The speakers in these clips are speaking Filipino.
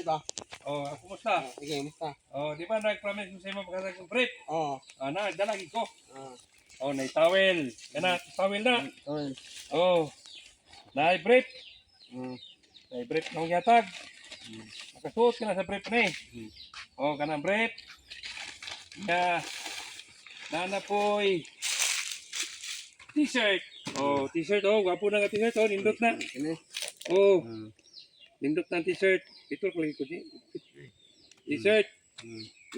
ba? Oh, kumusta? Sige, musta? Oh, di ba nag-promise mo sa imo pagkatag ng brief? Oo. Na, dalagi ko. Ah. Oh, nay towel. Kana, towel na. Tawel. Oh. Nay brief. Nay brief nang yatag. Nakasuot ka na sa brief ni. Oh, kanang brief. Ya. Nana poy. T-shirt. Oh, t-shirt. Oh, gwapo na nga t-shirt. Oh, nindot na. Ini. Oh, nindot na t-shirt. Ito ko lagi ko di. T-shirt.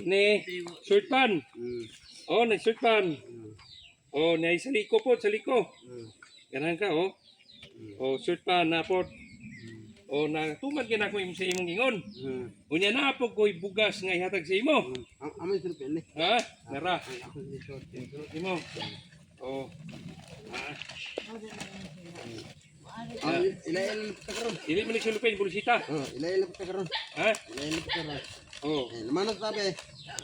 Ini, shirt pan. Oh, na shirt pan. Oh, na sa liko po, sa liko. Ganun ka, oh. Oh, shirt pan na po. Oh, na tumad gina ko sa imong gingon. Unya na po ko'y bugas nga ihatag sa imo. Amoy sulod ini. Ha? Nara. Ako hindi short. Imo. Oh. Ilayan pa karon. Dili man sulupin bulisita. Ilayan pa karon. Ha? Ilayan pa karon. Oh. Lamanot sabi.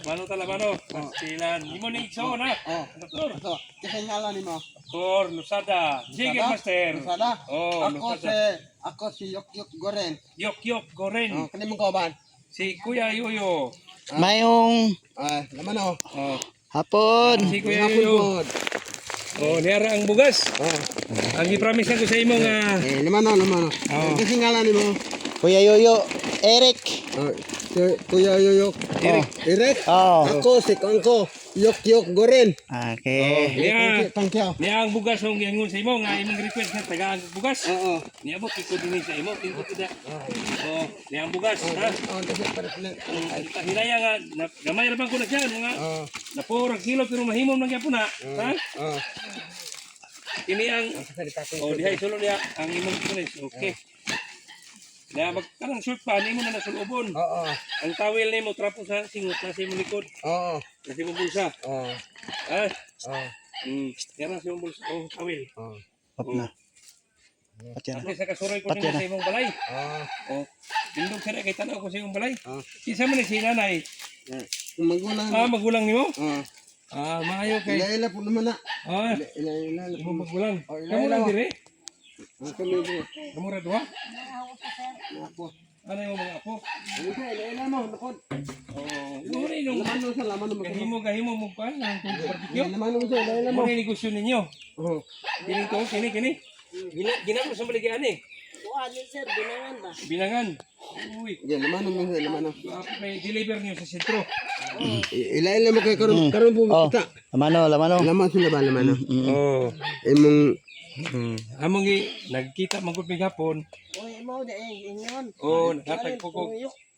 Mano tala mano. Silan. Imo ni igso na. Doktor. So, kasi ngalan nimo. Doktor Lusada. Sige, master. Lusada. Oh, Ako si Yok Goren. Yok Goren. Kani mong kauban. Si Kuya Yoyo. Mayong Laman oh. Oh. hapon. Si Kuya Yoyo. Oh, niyara ang bugas. Ang i-promise ko sa imo nga. Laman oh. Kasi ngalan nimo. Kuya Yoyo, Eric. Kuya Yoyo. Eric. Oh. Ako si Kangko. Yok Goren. Okay. Tangkyaw. Niya ang bugas ang giingon sa imo nga imong request nga taga ang bugas. Oo. Niya mo kiko dinhi sa imo, tingko da. Oh, niya ang bugas, ha? Kasi para sila. Hinaya nga gamay ra bang ko na siya nga. Napurag kilo pero mahimom lang gyapon na. Ha? Ini ang dihay sulod niya ang imong request. Okay. Na magkarang short pa nimo na nasulubon. Oo. Ang towel nimo trapo sa singot na sa imong likod. Oo. Sa imong bulsa. Oo. Ha? Oo. Kaya sa imong bulsa, oh, towel. Oo. Up na. Patya na. At sa kasuroy ko din sa imong balay. Oo. Oh, tindog sa kay tanaw ko sa imong balay. Oo. Isa man ni si nanay. Magulang. Magulang nimo? Oo. Maayo kay. Ilaila po naman na. Ilaila mo magulang. Ilaila. Kamu lang dire? Kami dito. Kamu ra duha? Apo. Ano yung mga apo? Ilaila mo. Nakon. Oh, uri nung Laman mo sa laman mo. gahimo mo pa nang barbecue. Laman mo sa ilaila mo. Mo ni negosyo ninyo. Oo. Kini. Ginamo sa baligyan eh. Ano sir, binangan ba? Binangan. Uy. Laman mo sa laman mo. Ako may deliver niyo sa sentro. Ilaila mo kay karon po kita. Lamano. Laman sila ba laman. Oh. Imong Among nagkita man gud gapon. Oy, mo na ingon. Oh, nakatag ko ko.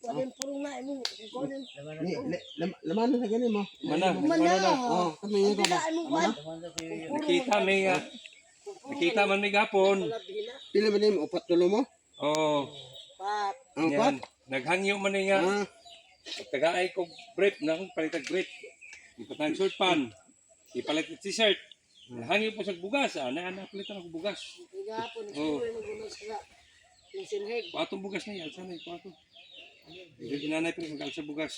Walin purong na imo. Kunin. laman sa gani mo. Mana? Oo, kami ko ba. Imo kwan. Nakita man may gapon. Pila ba nimo upat tulo mo? Oh. Pat. Ang upat? Naghangyo man nga. Tagaay ko brief nang palitag brief. Ipatang short pan. Ipalit t-shirt. Naghangyo po sa bugas. Napalitan ako bugas. Gapon siguro naguna sila. Yung sinheg. Patong bugas na yan. Sana ito. Hindi nanay pero sa bugas.